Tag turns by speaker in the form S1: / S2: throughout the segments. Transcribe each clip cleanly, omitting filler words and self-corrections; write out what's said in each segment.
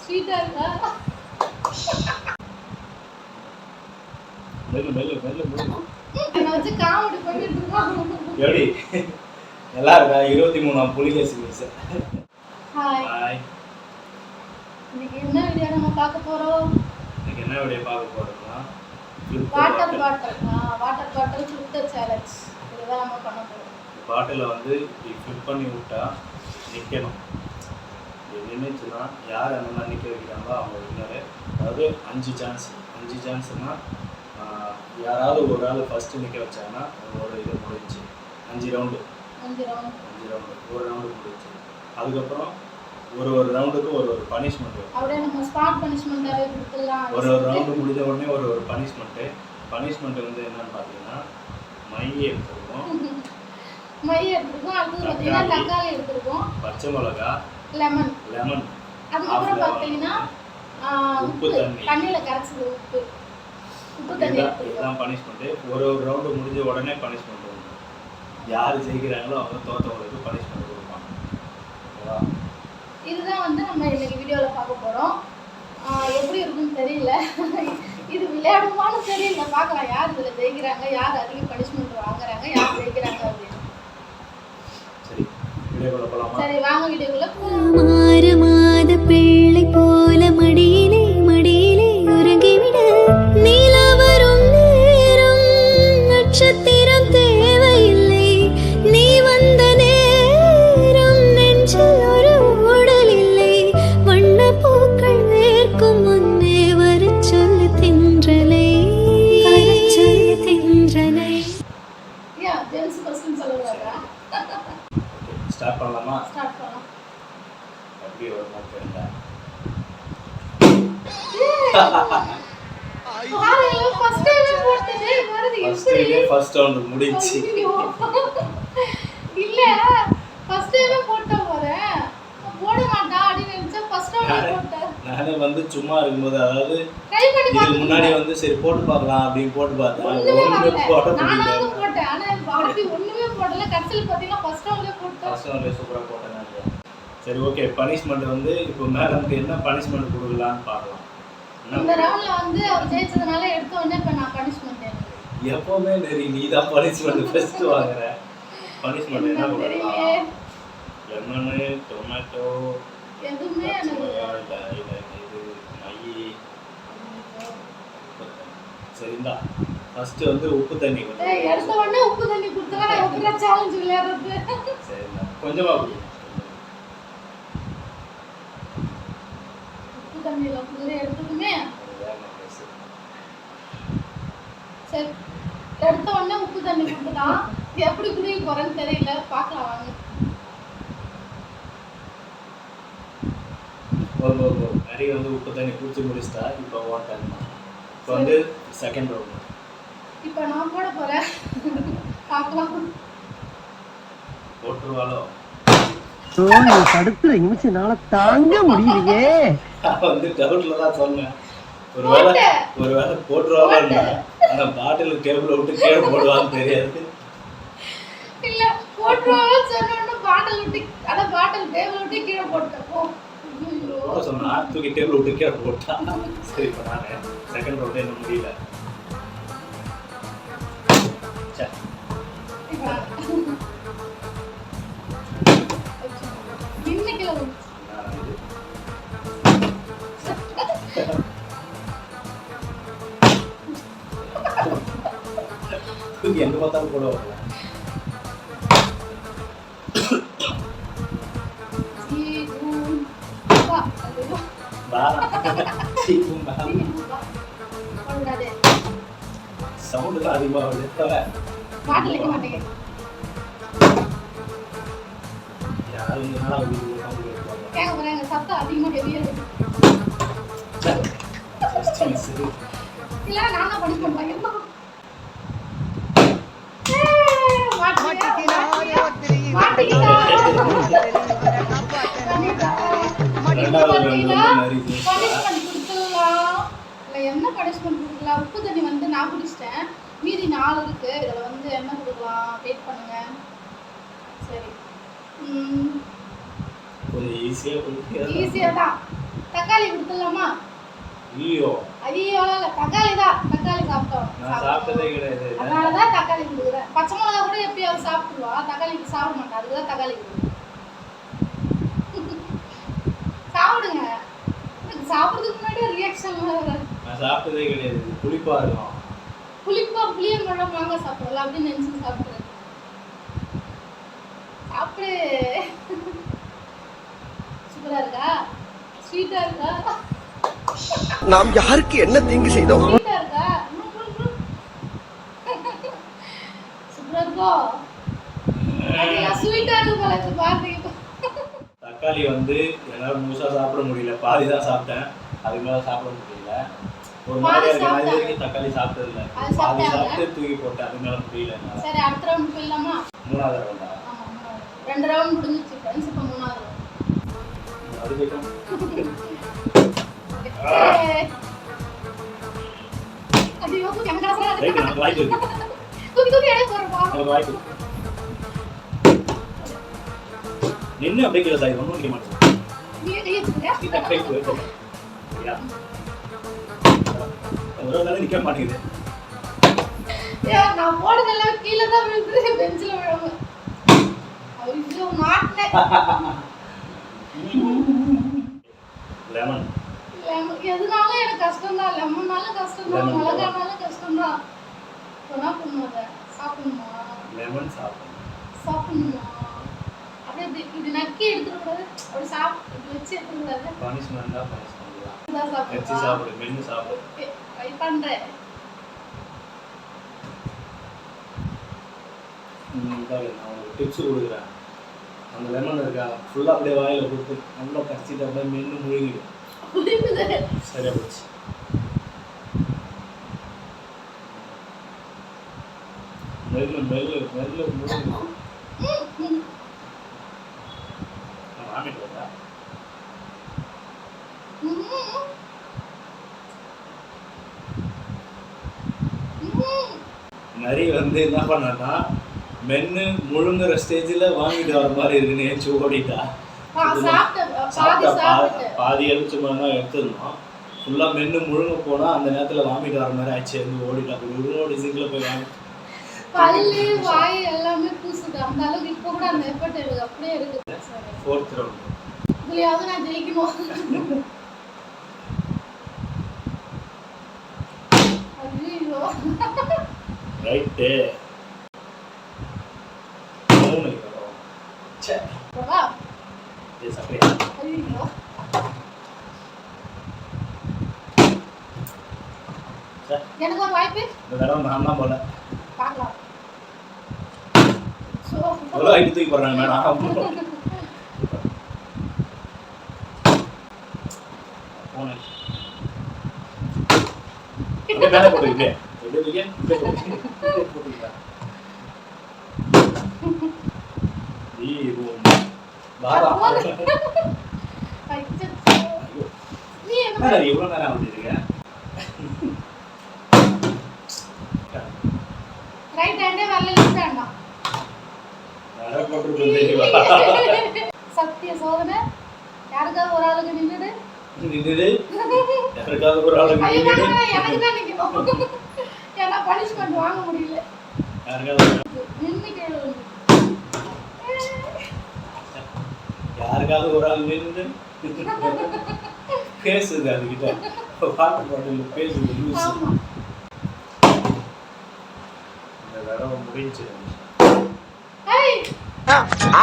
S1: ஸ்வீட்டா இருக்கா? என்ன வச்சு காமெடி பண்ணிட்டு இருக்கோம்.
S2: எப்படி நல்லா இருக்கா? 23ஆம் புலிகேசி மிஸ்.
S1: ஹாய். இன்னைக்கு என்ன வீடியோ நம்ம பார்க்க போறோம்?
S2: இன்னைக்கு என்ன வீடியோ பார்க்க போறோம்னா
S1: வாட்டர் பாட்டில் ஃபில்டர் சேலஞ்ச். இதுதான் நம்ம பண்ண போறோம்.
S2: பாட்டில வந்து இப்படி ஃபில் பண்ணி விட்டா நிக்கணும். நின்றுச்சுன்னா யார் அந்த மாதிரி நிற்க வைக்கிறாங்களோ அவங்க வின்னரு. அதாவது 5 சான்ஸ்னா யாராவது ஒரு ஆள் ஃபஸ்ட்டு நிற்க வச்சாங்கன்னா ஒரு இது முடிஞ்சு 5 ரவுண்டு ஒரு ரவுண்டு முடிஞ்சு. அதுக்கப்புறம் ஒரு ரவுண்டுக்கு ஒரு பனிஷ்மெண்ட் வரும்.
S1: அப்படியே நம்ம ஸ்பாட் பனிஷ்மெண்ட்டாகவே கொடுத்துடலாம்.
S2: ஒரு ரவுண்டு முடிஞ்ச உடனே ஒரு பனிஷ்மெண்ட் வந்து என்னன்னு பார்த்தீங்கன்னா மை எடுத்துருக்கோம்.
S1: அடுத்தது பார்த்தீங்கன்னா தக்காளி எடுத்துருக்கோம்,
S2: பச்சை மிளகா, லெமன்,
S1: அதுக்கப்புறம் பார்த்தீங்கன்னா
S2: உப்பு
S1: தண்ணியில் கரைச்சது உப்பு தண்ணி.
S2: இதுதான் பனிஷ்மெண்ட்டு. ஒரு ரவுண்டு முடிஞ்ச உடனே பனிஷ்மெண்ட் வரும். யார் ஜெயிக்கிறாங்களோ அவங்க தோற்றவங்களுக்கு பனிஷ்மெண்ட் கொடுப்பாங்க.
S1: இதுதான் வந்து நம்ம இன்னைக்கு வீடியோவில் பார்க்க போகிறோம். எப்படி இருக்குன்னு தெரியல, இது விளையாடுமான்னு தெரியல. பார்க்கலாம் யார் இதில் ஜெயிக்கிறாங்க, யார் அதிக பனிஷ்மெண்ட் வாங்குறாங்க, யார் ஜெயிக்கிறாங்க அப்படின்னு. சரி வாங்க வீடியோக்குள்ள போலாம்.
S3: பிள்ளை போல மடியிலே உறங்கிவிட நீலா வரும் நேரம் நட்சத்திரம் தேவையில்லை. நீ வந்த நேரம் நெஞ்சில் ஒரு ஊடல் இல்லை. வண்ண பூக்கள் வேர்க்கும் முன்னே வரச் சொல்லு தென்றலை.
S1: ஜென்ஸ் பர்சன் சொல்லுவாங்க.
S2: ஸ்டார்ட் பண்ணலாமா?
S1: ஸ்டார்ட் பண்ணலாம்.
S2: அப்படியே ஒரு மாட்டேன்டா. ஃபர்ஸ்ட் ரவுண்ட் முடிஞ்சி.
S1: இல்ல ஃபர்ஸ்ட் டைமே போட்ட போறேன். போட மாட்டா அப்படி நினைச்சா ஃபர்ஸ்ட் ரவுண்ட் போட்டேன்.
S2: நானே வந்து சும்மா இருக்கும்போது அதாவது இதுக்கு முன்னாடி வந்து சரி போட்டு பார்க்கலாம் அப்படின்னு போட்டு பார்த்தேன். ஒண்ணுமே போட முடியல.
S1: நானும் போட்டேன். ஆனா அப்படி ஒண்ணுமே போடல. கடைசில பாத்தீங்கன்னா ஃபர்ஸ்ட் ரவுண்ட்ல போட்டேன்.
S2: ஃபர்ஸ்ட் ரவுண்ட்ல சூப்பரா போட்டேன். சரி ஓகே, பனிஷ்மெண்ட் வந்து இப்போ மேடம்க்கு என்ன பனிஷ்மெண்ட் கொடுக்கலாம்னு பார்க்கலாம்.
S1: இந்த ரவுண்ட்ல வந்து அவர் ஜெயிச்சதனால எடுத்த உடனே இப்ப நான் பனிஷ்மெண்ட்
S2: எப்பவுமே நீ தான் பனிஷ்மெண்ட் ஃபர்ஸ்ட் வாங்குற. பனிஷ்மெண்ட் என்ன கொடுக்கலாம்? லெமன், டொமேட்டோ,
S1: எதுவுமே
S2: இது மை. சரிங்களா? ஃபர்ஸ்ட் வந்து உப்பு தண்ணி
S1: கொஞ்சம் எடுத்த உடனே உப்பு தண்ணி கொடுத்தா நான் எப்படிடா சேலஞ்ச் விளையாடுறது?
S2: சரிங்களா? கொஞ்சமா குடி.
S1: உப்பு தண்ணில ஃபுல்லா எடுத்துக்குமே. சரி எடுத்த உடனே உப்பு தண்ணி கொடுத்தா எப்படி குடிக்க போறேன்னு தெரியல. பார்க்கலாம் வாங்க.
S2: நிறைய வந்து உப்பு தண்ணி குடிச்சு முடிச்சிட்டா. இப்போ ஒன் டைம் இப்போ வந்து செகண்ட் ரவுண்ட்.
S1: இப்போ நான் போட போறேன். பார்க்கலாம்.
S2: போட்டுருவாளோ?
S4: தடுத்துற நிமிஷம்னால தாங்க முடியலையே.
S2: வந்து டவுட்ல தான் சொன்னேன். ஒருவேளை போட்டுருவாங்க. ஆனா பாட்டில் டேபிள் விட்டு கீழே போடுவான்னு தெரியாது.
S1: இல்ல போட்டுருவாங்க சொன்னா பாட்டில் விட்டு பாட்டில் டேபிள் விட்டு கீழே போட்டோம்.
S2: சொன்னா தூக்கி டேபிள் விட்டு கீழே போட்டா. சரி இப்போ நான் செகண்ட் ரவுண்டே என்ன முடியல. எங்க பார்த்தாலும் கூட வரல. சவுண்ட் தான் அதிகமா வருது.
S1: சத்தம் அதிகமா ஹெவியா இருக்கு. இல்ல நான் தான் பண்ணி பண்றேன். என்ன பனிஷ்மெண்ட் கொடுக்கலாம்? உப்பு தண்ணி வந்து நான் குடிச்சிட்டேன். மீதி 4 இருக்கு. இதுல வந்து என்ன கொடுக்கலாம்? வெயிட் பண்ணுங்க. சரி
S2: கொஞ்சம் ஈஸியாக கொடுத்து
S1: ஈஸியா தான். தக்காளி கொடுத்துடலாமா?
S2: ஐயோ
S1: ஐயோ இல்ல, தக்காளி தான். தக்காளி சாப்பிட்டோம்.
S2: நான் சாப்பிட்டதே கிடையாது.
S1: அதனாலதான் தக்காளி கொடுக்குறேன். பச்சை மிளகா கூட எப்பயாவது சாப்பிடுவா, தக்காளிக்கு சாப்பிட மாட்டா. அதுக்குதான் தக்காளி கொடுக்குறேன். சாப்பிடுங்க. எனக்கு சாப்பிடுறதுக்கு முன்னாடியே ரியாக்ஷன் வர.
S2: நான் சாப்பிட்டதே கிடையாது. புளிப்பா இருக்கும்.
S1: புளிப்பா புளியம்பழம் மாங்காய் சாப்பிடலாம் அப்படின்னு நினைச்சு சாப்பிடுறேன். சாப்பிடு. சூப்பரா இருக்கா? ஸ்வீட்டா இருக்கா?
S4: நாம் யாருக்கு என்ன தீங்கு செய்தோம்?
S1: ஸ்வீட்டா இருக்கா? சூப்பரா இருக்கோ? அதெல்லாம் ஸ்வீட்டா இருக்கு போல இருக்கு பாத்தீங்க.
S2: தக்காளி வந்து என்னால் முழுசாக சாப்பிட முடியல, பாதி தான் சாப்பிட்டேன். அதுக்கு மேலே சாப்பிட முடியல. ஒரு மாதிரி இருக்கு. நான் இது வரைக்கும் தக்காளி சாப்பிட்டது இல்லை. பாதி சாப்பிட்டு தூக்கி போட்டேன். அது மேலே முடியல என்னால்.
S1: சரி, அடுத்த ரவுண்ட் போயிடலாமா?
S2: 3வது ரவுண்டா?
S1: ஆமா, 2 ரவுண்ட் முடிஞ்சிச்சு ஃப்ரெண்ட்ஸ். இப்போ 3வது ரவுண்ட்.
S2: அது கேட்கும்.
S1: ஐயோ, எனக்கு கசரா
S2: ரைட்,
S1: இருக்கு.
S2: எனக்கு வாய்ப்பு இருக்கு.
S1: தூக்கி தூக்கி எடை போறப்பா.
S2: எனக்கு வாய்ப்பு இருக்கு. நின்று அப்படியே கீழே சாய் ஒன்றும் நிற்க மாட்டேன்.
S1: நீங்க கையை வச்சுக்கங்க.
S2: ஒரு நாள் நிற்க மாட்டேங்குது.
S1: ஏன் நான் போடுறதெல்லாம் கீழே தான் விழுந்து பெஞ்சில் விழுங்க. ஐயோ மாட்டேன்.
S2: லெமன்.
S1: எதுனாலும் எனக்கு கஷ்டம் தான். லெமன்னாலும் கஷ்டம் தான்,
S2: Lemon.
S1: மிளகானாலும் கஷ்டம் தான். சொன்னா பண்ணுவாங்க. சாப்பிடணுமா?
S2: லெமன் சாப்பிடணும்.
S1: சாப்பிடணுமா? அப்படியே இது நக்கி எடுத்துக்கூடாது. அப்படி இப்படி வச்சு எடுத்துக்கூடாது.
S2: பனிஷ்மெண்ட் தான், பனிஷ்மெண்ட் தான்.
S1: இதான்
S2: வச்சு
S1: சாப்பிடுவா.
S2: சாப்பிடு, மென்று சாப்பிடு.
S1: ட்ரை பண்றேன்.
S2: பாரு, நான் உங்களுக்கு டிப்ஸ் கொடுக்குறேன். அந்த லெமன் இருக்கா, ஃபுல்லாக அப்படியே வாயில் கொடுத்து நல்லா கடிச்சிட்டு அப்படியே மென்று முழுகிடும். சரியா போச்சு. மெல்லு மெல்லு மெல்லு முழுகு. வாமிட்டு வரா? நரி வந்து என்ன பண்ணா, மென்னு முழுங்குற ஸ்டேஜில் வாங்கிட்டு வர மாதிரி இருக்குன்னு ஏச்சு ஓடிட்டா. பாதி எலுமிச்சம்பழம் தான் எடுத்துருந்தோம். ஃபுல்லாக மென்று முழுங்க போனால் அந்த நேரத்தில் வாமிட்டு வர மாதிரி ஆச்சு. வந்து ஓடிட்டா. உருவோடி சிங்கில் போய் வாங்கி
S1: பல்லு வாய் எல்லாமே பூசுது. அந்த அளவுக்கு இப்போ கூட அந்த எஃபர்ட் இருக்கு, அப்படியே இருக்கு.
S2: 4th round.
S1: இதுலயாவது நான் ஜெயிக்கணும். ஐயோ
S2: ரைட்டு 3 சே
S1: வா.
S2: இது சப்பையா.
S1: ஐயோ எனக்கு ஒரு வாய்ப்பு.
S2: இந்த தடவை நான் தான் போல.
S1: பார்க்கலாம். சோ
S2: எவ்வளோ ஐடி தூக்கி போடுறாங்க மேடம். போனேன் அப்படியே மேலே போட்டுக்கிட்டே அப்படியே தூக்கி இப்படியே போட்டுக்கிட்டேன். பாரா
S1: ஐயோ
S2: ஐயோ
S1: நீ என்ன
S2: என்ன இவ்வளோ நேரம் வந்துருக்க?
S1: ரைட் ஹேண்டே வரல, லெஃப்ட் ஹேண்டா? சத்திய சோதனை. யாருக்காவது ஒரு ஆளுக்கு நின்னுடு.
S2: யாருக்காவது ஒரு ஆளுக்கு
S1: ஐயோ
S2: நின்னுடு.
S1: வேணாம், எனக்கு தான் நிக்கணும். ஏன்னா பனிஷ்மெண்ட் வாங்க முடியல.
S2: யாருக்காவது ஒரு ஆள் நின்று பேசுது. அதுக்கிட்ட வாட்டர் பாட்டில் பேசுது.
S1: ஆமா.
S2: இந்த தடவை முடிஞ்சு.
S1: ஏய்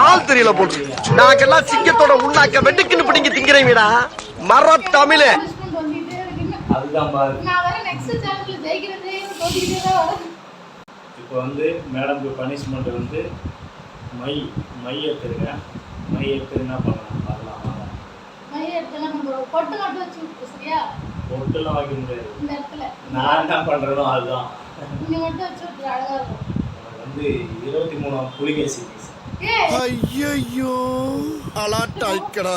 S4: ஆள் தெரியல போட்டு நாங்கெல்லாம் சிங்கத்தோட உண்ணாக்க வெட்டுக்குன்னு பிடிங்க திங்கிறீங்கடா மர தமிழே.
S1: பனிஷ்மெண்ட் வந்துட்டே இருக்கு.
S2: அதுதான் பாரு.
S1: நான் வர நெக்ஸ்ட் சேலஞ்சில ஜெயிக்கிறதே தோத்திட்டே தான் வரேன்.
S2: இப்போ வந்து மேடம்க்கு பனிஷ்மெண்ட் வந்து மை எடுத்துருக்கேன். மை எடுத்து என்ன பண்ணலாம் பார்க்கலாம் வாங்க.
S1: மை எடுத்தல நம்ம பொட்டு மட்டும் வச்சு விட்டு சரியா?
S2: பொட்டுலாம் வைக்க முடியாது.
S1: இந்த இடத்துல
S2: நான் என்ன பண்றேனோ அதுதான்.
S1: இங்க மட்டும் வச்சு விட்டு அழகா இருக்கும்.
S2: எனக்கு வந்து 23ஆம் புலிகேசி பீஸ்.
S1: ஏய்
S4: ஐயோ அலாட்டாய்க்கடா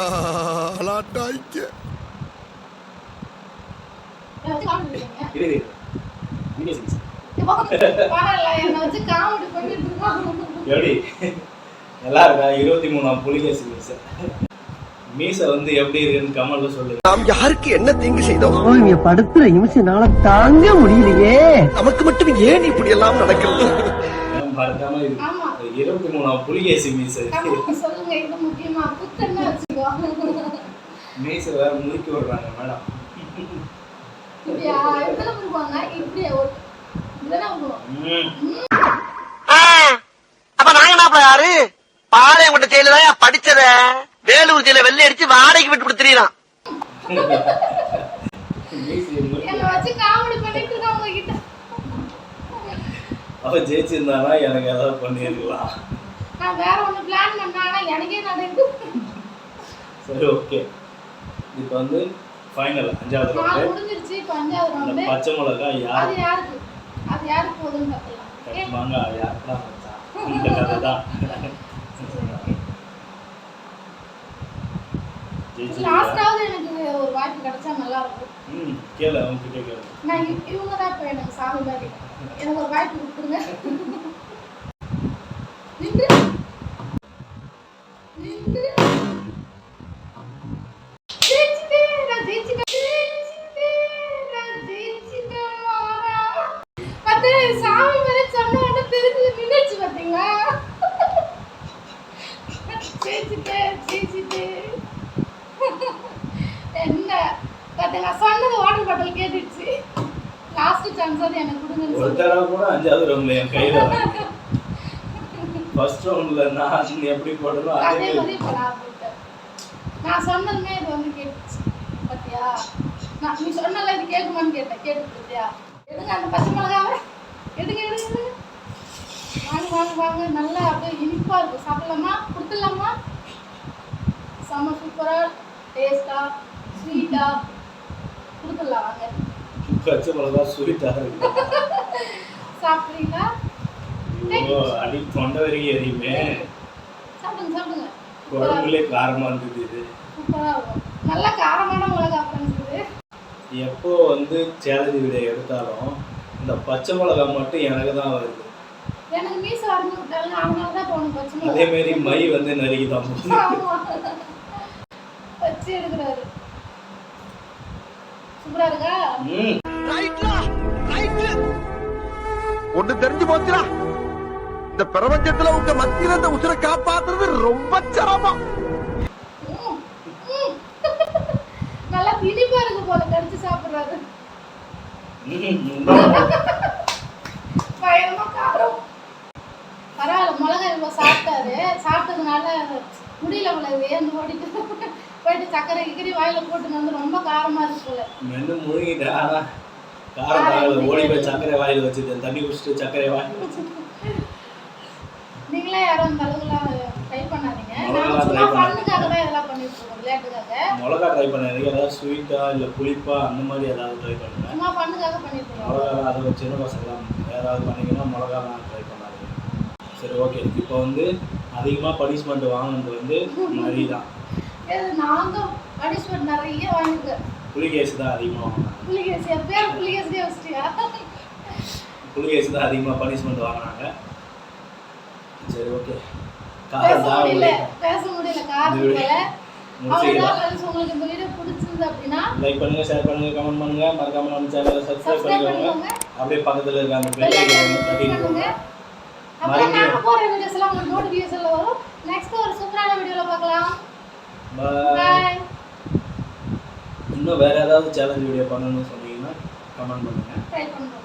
S4: அலாட்டாய்க்க.
S1: காமெடி
S2: இரு புலிகேசி பீஸ்.
S1: பாரல என்ன வச்சு காமெடி பண்ணிட்டு இருக்கான்.
S2: எப்படி நல்லா இருக்கா? 23ஆம் புலிகேசி பீஸ். மீசை வந்து எப்படி இருக்குன்னு கமெண்ட்ல சொல்லுங்க.
S4: நாம் யாருக்கு என்ன தீங்கு செய்தோம்?
S5: நீங்க படுத்துற நிமிஷம்னால தாங்க முடியலையே.
S4: நமக்கு மட்டும் ஏன் இப்படி எல்லாம் நடக்கிறது?
S2: மறக்காம இது
S1: ஆமா
S2: 23ஆம் புலிகேசி மீசை.
S1: கமெண்ட் சொல்லுங்க. இது முக்கியமா குத்தன்னா வச்சுக்கோ.
S2: மீசை வேற முறுக்கி விடுறாங்க மேடம்.
S1: இப்படியா எத்தனை பண்ணுவாங்க? இப்படியா ஒரு இதெல்லாம் பண்ணுவோம்.
S4: அப்ப நாங்க என்ன யாரு பாளையங்கோட்டை ஜெயில தான் படிச்சத வேலூர் ஜெயில வெள்ளை அடிச்சு வாடகைக்கு விட்டு கொடுத்துறான்.
S1: என்ன வச்சு காமெடி பண்ணிட்டு இருக்காங்க உங்ககிட்ட.
S2: அவ ஜெயிச்சிருந்தானா எனக்கு ஏதாவது பண்ணிருக்கலாம்.
S1: நான் வேற ஒண்ணு பிளான் பண்ணானா எனக்கே நடக்குது.
S2: சரி ஓகே. இப்போ வந்து ஃபைனல் 5வது
S1: நான்
S2: ரவுண்ட்.
S1: முடிஞ்சிருச்சு. இப்போ 5வது
S2: அந்த
S1: ரவுண்ட்.
S2: பச்சை மிளகாய்
S1: அது யாருக்கு? அது யாருக்கு போகுதுன்னு பார்க்கலாம். ஓகே.
S2: வாங்க யாருக்கெல்லாம் வச்சா இந்த கதை தான்.
S1: லாஸ்டாவது எனக்கு ஒரு வாய்ப்பு கிடைச்சா நல்லா இருக்கும்.
S2: கேளு அவங்க கிட்ட கேளு.
S1: நான் இவங்க தான் இப்போ எனக்கு சாமி மாதிரி. எனக்கு ஒரு வாய்ப்பு கொடுத்துருங்க. நின்று நின்று ஜெயிச்சிட்டேன். நான் ஜெயிச்சிட்டேன் மாறா. பத்து சாமி மாதிரி சொன்ன உடனே திரும்பி நின்றுச்சு பார்த்தீங்களா? ஜெயிச்சிட்டேன். என்ன பத்து நான் சொன்னது வாட்டர் பாட்டில் கேட்டுடுச்சு. லாஸ்ட் சான்ஸ் அது எனக்கு கொடுங்கன்னு
S2: ஒரு
S1: சொல்லி.
S2: தடவை கூட 5வது ரவுண்ட்ல என் கையில ஃபர்ஸ்ட் ரவுண்ட்ல நான் எப்படி போடணும்
S1: அதே
S2: அதே
S1: மாதிரி இப்போ நான் போட்டேன். நான் சொன்னதுமே இது வந்து கேட்டுச்சு பார்த்தியா? நான் நீ சொன்னல இது கேட்குமான்னு கேட்டேன். கேட்டு பார்த்தியா? எடுங்க அந்த பச்சை மிளகாவை எடுங்க. வாங்க நல்லா அப்படியே இனிப்பாக இருக்கும். சாப்பிடலாமா? கொடுத்துடலாமா? செம்ம சூப்பராக டேஸ்ட்டாக ஸ்வீட்டாக கொடுத்துடலாம். வாங்க
S2: பச்சை மிளகாய் ஸ்வீட்டா இருக்கு.
S1: சாப்பிட்றீங்களா?
S2: ஐயோ அடி தொண்டை வரைக்கும் எரியுமே.
S1: சாப்பிடுங்க.
S2: குழம்புலே காரமா இருந்தது. இது
S1: சூப்பராக இருக்கும். நல்ல காரமான மிளகா ஃப்ரெண்ட்ஸ்.
S2: எப்போ வந்து சேலஞ்ச் வீடியோ எடுத்தாலும் இந்த பச்சை மிளகாய் மட்டும் எனக்கு தான் வருது.
S1: எனக்கு மீச வரைஞ்சு விட்டாங்க. அதனால தான் போகணும் பச்சை மிளகா.
S2: அதே மாதிரி மை வந்து நறுக்கி தான் போகுது.
S1: வச்சு எடுக்கிறாரு. சூப்பரா இருக்கா?
S4: ஒண்ணு தெரிஞ்சு போச்சுடா, இந்த பிரபஞ்சத்துல உங்க மத்தியில இந்த உசுரை காப்பாத்துறது ரொம்ப சிரமம்.
S1: நல்லா திணிப்பா இருக்கு போல. கடிச்சு சாப்பிடுறாரு. பயங்கரமா காரம். பரவாயில்ல. மிளகாய் இவ்வளோ சாப்பிட்டாரு. சாப்பிட்டதுனால முடியல போல. வேந்து ஓடிட்டு போயிட்டு சக்கரை கிக்கரி வாயில போட்டு வந்து ரொம்ப காரமா இருக்கு போல.
S2: மென்னு முழுங்கிட்டா காரம் தாகல ஓடி போய் சக்கரை வாயில வச்சுட்டேன். தண்ணி குடிச்சிட்டு சக்கரை வாயில வச்சுட்டேன்.
S1: நீங்களே யாரும் அந்த அளவுக்குலாம் ட்ரை பண்ணாதீங்க.
S2: மிளகா
S1: நான் சும்மா
S2: try பண்ணேன்.
S1: ஃபன்னுக்காக தான் இதெல்லாம் பண்ணிட்டு இருக்கோம். விளையாட்டுக்காக.
S2: மிளகா ட்ரை பண்ணேன். ஏதாவது ஸ்வீட்டா இல்லை புளிப்பா அந்த மாதிரி ஏதாவது ட்ரை பண்ணுவேன்.
S1: சும்மா ஃபன்னுக்காக பண்ணிட்டு இருக்கோம்.
S2: மிளகாலாம் அதை சின்ன பசங்களாம் ஏதாவது பண்ணிங்கன்னா மிளகாலாம் ட்ரை பண்ணாது. சரி ஓகே. இப்போ வந்து அதிகமாக பனிஷ்மெண்ட் வாங்கினது வந்து நரி தான்.
S1: நாங்க பனிஷ்மெண்ட் நிறைய வாங்கிருக்கேன்.
S2: புலிகேசி தான் அதிகமாக வாங்கினாங்க.
S1: புலிகேசி பேர் புலிகேசியே வச்சிட்டியா?
S2: புலிகேசி தான் அதிகமாக பனிஷ்மெண்ட் வாங்கினாங்க. சரி ஓகே.
S1: பேச முடியல காரணம் போல.
S2: முடிச்சுக்கலாம்.
S1: அவ்வளவுதான். உங்களுக்கு இந்த வீடியோ பிடிச்சிருந்தது அப்படின்னா
S2: லைக் பண்ணுங்க, ஷேர் பண்ணுங்க, கமெண்ட் பண்ணுங்க, மறக்காம நம்ம சேனலை சப்ஸ்கிரைப் பண்ணிக்கோங்க. அப்படியே பக்கத்துல இருக்க அந்த பெல் ஐகானை தட்டிடுங்க.
S1: அப்புறம் நாங்க போற வீடியோஸ் எல்லாம் உங்களுக்கு நோட்டிஃபிகேஷன்ல வரும். நெக்ஸ்ட் ஒரு சூப்பரான வீடியோல பார்க்கலாம்.
S2: பை. இன்னும் வேற ஏதாவது சேலஞ்ச் வீடியோ பண்ணணும்னு சொன்னீங்கன்னா கமெண்ட் பண்ணுங்க.
S1: ட்ரை பண்ணுங்க.